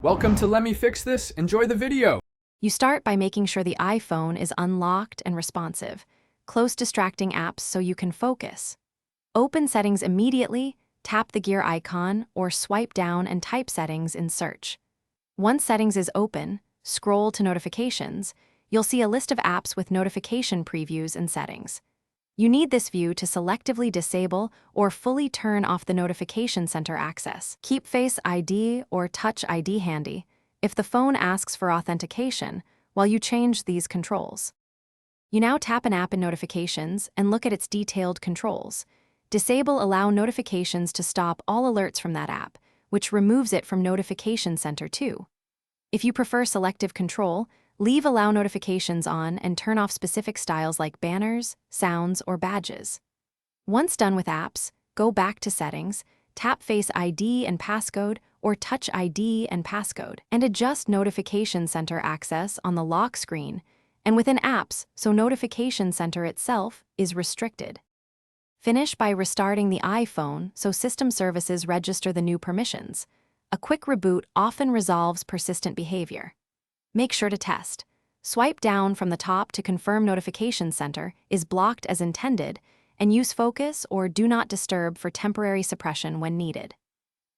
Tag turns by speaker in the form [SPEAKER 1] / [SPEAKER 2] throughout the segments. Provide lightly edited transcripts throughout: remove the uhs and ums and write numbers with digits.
[SPEAKER 1] Welcome to Let Me Fix This. Enjoy the video.
[SPEAKER 2] You start by making sure the iPhone is unlocked and responsive. Close distracting apps so you can focus. Open Settings immediately, tap the gear icon, or swipe down and type Settings in search. Once Settings is open, scroll to Notifications. You'll see a list of apps with notification previews and settings. You need this view to selectively disable or fully turn off the Notification Center access. Keep Face ID or Touch ID handy if the phone asks for authentication while you change these controls. You now tap an app in Notifications and look at its detailed controls. Disable Allow Notifications to stop all alerts from that app, which removes it from Notification Center too. If you prefer selective control, leave Allow Notifications on and turn off specific styles like banners, sounds, or badges. Once done with apps, go back to Settings, tap Face ID and Passcode or Touch ID and Passcode, and adjust Notification Center access on the lock screen and within apps so Notification Center itself is restricted. Finish by restarting the iPhone so system services register the new permissions. A quick reboot often resolves persistent behavior. Make sure to test. Swipe down from the top to confirm Notification Center is blocked as intended, and use Focus or Do Not Disturb for temporary suppression when needed.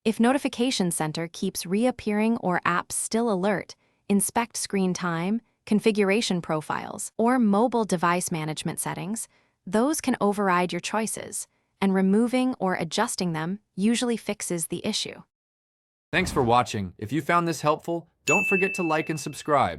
[SPEAKER 2] If Notification Center keeps reappearing or apps still alert, inspect screen time, configuration profiles, or mobile device management settings. Those can override your choices, and removing or adjusting them usually fixes the issue.
[SPEAKER 1] Thanks for watching. If you found this helpful, don't forget to like and subscribe.